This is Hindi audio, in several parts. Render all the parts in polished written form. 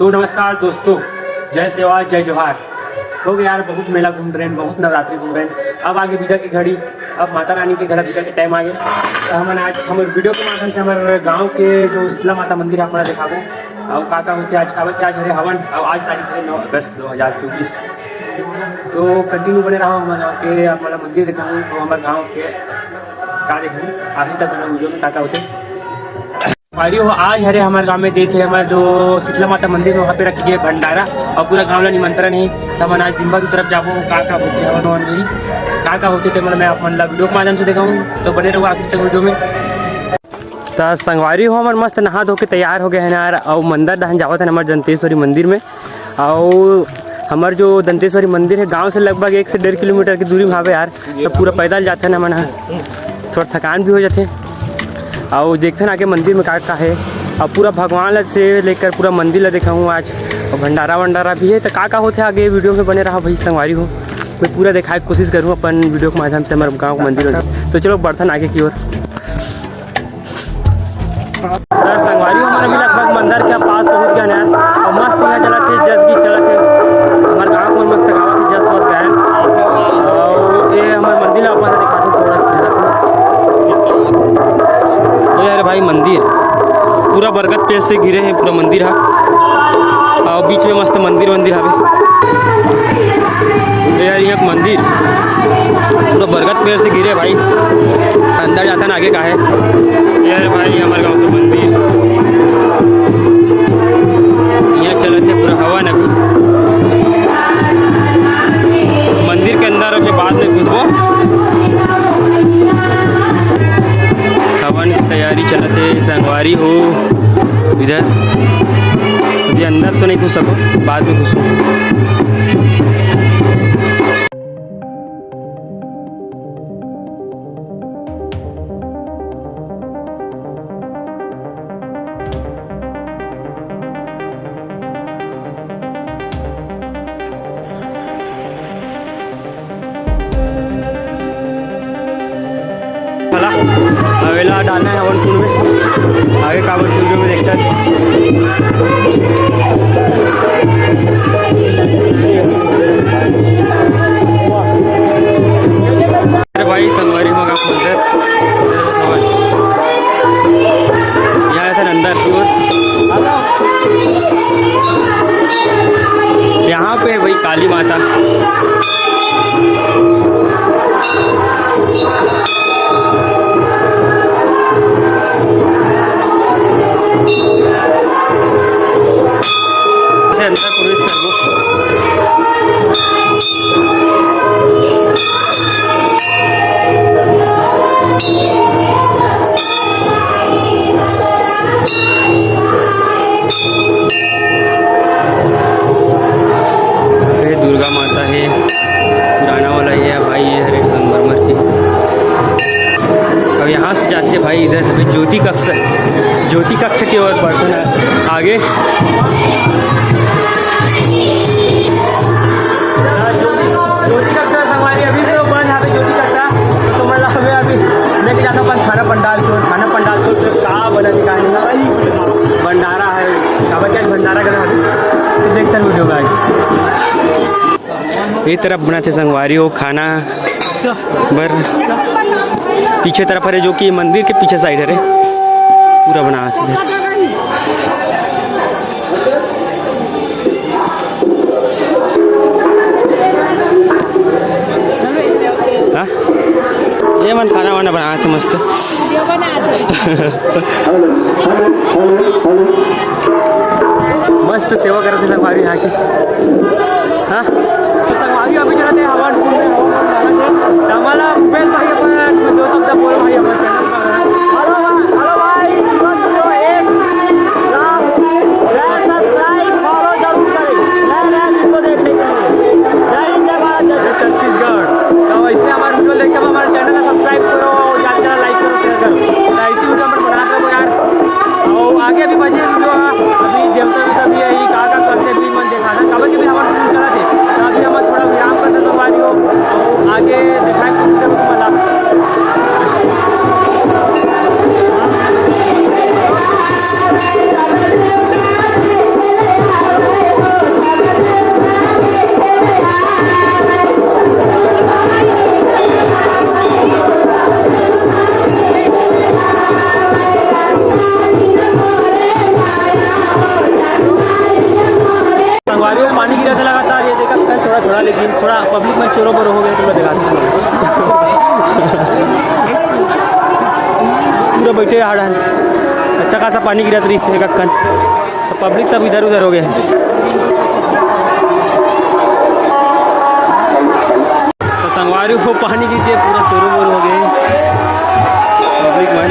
तो नमस्कार दोस्तों, जय सेवा जय जोहार। हो गया यार, बहुत मेला घूम रहे हैं, बहुत नवरात्रि घूम रहे हैं। अब आगे विदा की घड़ी, अब माता रानी के घर विदा के टाइम आ गया। तो हमने आज हम वीडियो के माध्यम से हमारे गांव के जो शीतला माता मंदिर है हमारा दिखाबो। और का होते आज का क्या हरे हवन। और आज तारीख है 9 अगस्त 2024। तो कंटिन्यू बने रहा हमारे के हमारा मंदिर दिखाऊँ तो हमारे गाँव के का देखूँ आगे तक हमारे वीडियो में का होते पारी हो। आज हरे हमारे गांव में देखे हमारे जो शीतला माता मंदिर में वहाँ पे रखी गई भंडारा और पूरा गाँव ला निमंत्रण है। तो हम आज दिन भर तरफ जाबो का होते हवन हवन नहीं का होते थे मतलब मैं अपन वीडियो के माध्यम से दिखाऊँ। तो बने रहो आखिर तक वीडियो में। तो संगवारी हो हमारे मस्त नहा धो के तैयार हो गए हैं यार। और मंदिर दहन जावत है हमारे दंतेश्वरी मंदिर में। और हमारे जो दंतेश्वरी मंदिर है गांव से लगभग 1 से 1.5 किलोमीटर की दूरी वहाँ पे यार। तो पूरा पैदल जाते हैं ना मन, थोड़ा थकान भी हो जाते। और देखते ना आगे मंदिर में का है। और पूरा भगवान से लेकर पूरा मंदिर ला देखा हूँ आज। और भंडारा वंडारा भी है। तो का होते आगे वीडियो में बने रहा भाई संगवारी हो। मैं पूरा दिखाने की कोशिश करूँ अपन वीडियो के माध्यम से हमारे गाँव का मंदिर। तो चलो बढ़ते आगे की ओर। संगवारी हो हमारा भी लगभग मंदिर के पास पहुँच गया यार। और मस्त यहाँ चला थे जस की चला थे हमारे गाँव में मस्त गाँव थे जस वस गए। और ये हमारे मंदिर अपन दिखाते थोड़ा सा यार भाई। मंदिर पूरा बरगद पेड़ से घिरे हैं पूरा मंदिर है। और बीच में मस्त मंदिर हवे यार। ये मंदिर पूरा बरगद पेड़ से घिरे भाई। अंदर जाता ना आगे का है यार भाई। हमारे गांव का मंदिर यहाँ चले थे पूरा हवन। अभी मंदिर के अंदर अभी बाद में घुसबो। हवन की तैयारी चलते संगवारी हो इधर। अभी अंदर तो नहीं घुस सको, बाद में घुसो। अवेला डालना है हवन कुंड में। आगे कावड़ चूल्हे में देखता है भाई। संगवारी होगा मंदिर यहाँ से अंदर की ओर। यहाँ पे भाई काली माता से अंदर प्रवेश कर दो। ये दुर्गा माता है, पुराना वाला है भाई। ये हरे संगमरमर की। अब यहाँ से जाते भाई इधर हमें ज्योति कक्ष की ओर बढ़ते हैं आगे। ज्योति कक्षा संगवारी अभी तो बंद है ज्योति कक्षा। तो मतलब हमें अभी लेके जाता हूँ खाना पंडाल को। खाना पंडाल को का बना दिखाने भंडारा है का क्या भंडारा कर देखते हैं वीडियो का। ये तरफ बनाते संगवारी हो खाना बर पीछे तरफ है जो कि मंदिर के पीछे साइड है पूरा बना हाँ। ये मन खाना वाना बना थे मस्त। मस्त सेवा करते संगवारी यहाँ की। हाँ तो संगवारी अभी चलते हवन कुंड में हवन हमारा मोबाइल भाई अपन 2 शब्द बोल भाई हमारे चैनल पर। हेलो भाई Shivan video 1 like subscribe follow जरूर करें नया वीडियो देखने के लिए। जय हिंद जय भारत जय छत्तीसगढ़। तो इसलिए हमारे वीडियो देख के हमारे चैनल को सब्सक्राइब करो, याद करो, लाइक करो, शेयर करो। ऐसी वीडियो हम बनाते हो यार। और आगे भी बचे वीडियो अभी देवता में तभी यही का करते भी मन देखा था कभी भी हमारे फूल चला थे। तो अभी हम थोड़ा विराम करते संगवारी हो। आगे दिखाएं कुछ संगवारी में पानी गिरा था लगातार, ये देखा थोड़ा थोड़ा, लेकिन थोड़ा पब्लिक में चोरों पर हो गए तो मैं दिखाता हूँ। पूरा बैठे हाड़न, अच्छा खासा पानी गिरा था एक अक्कन, तो पब्लिक सब इधर उधर हो गए। तो संगवारी को पानी गिरते पूरा चोरों बोर हो गए पब्लिक में।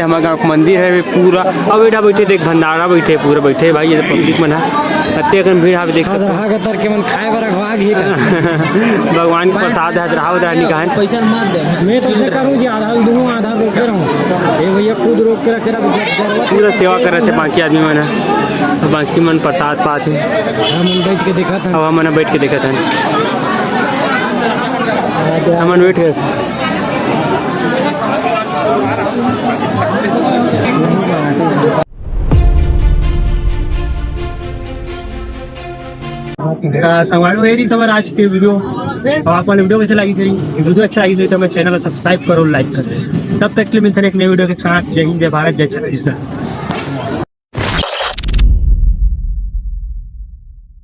हमारे गाँव मंदिर है पूरा, अब बेटा बैठे देख भंडारा बैठे पूरा बैठे भाई, ये पब्लिक मन है अत्ते भीड़ आप देख सकते भगवान के प्रसाद है राहनी का है। पैसा मत दे, मैं तो करूँ जी आधा दूँ आधा रोके रहूँ, ये भैया खुद रोक के रखे पूरा सेवा करे थे बाकी आदमी मन है, बाकी मन प्रसाद पाते हम बैठ के देखा था, अब हम बैठ के देखा था, हम बैठ गए संगवारी यही सब आज के वीडियो। आपको वीडियो अच्छा लगी थी, वीडियो अच्छा लगी तो मेरे चैनल को सब्सक्राइब करो, लाइक करो। तब तक के लिए मिलते हैं एक नए वीडियो के साथ। जय हिंद, जय भारत, जय छत्तीसगढ़।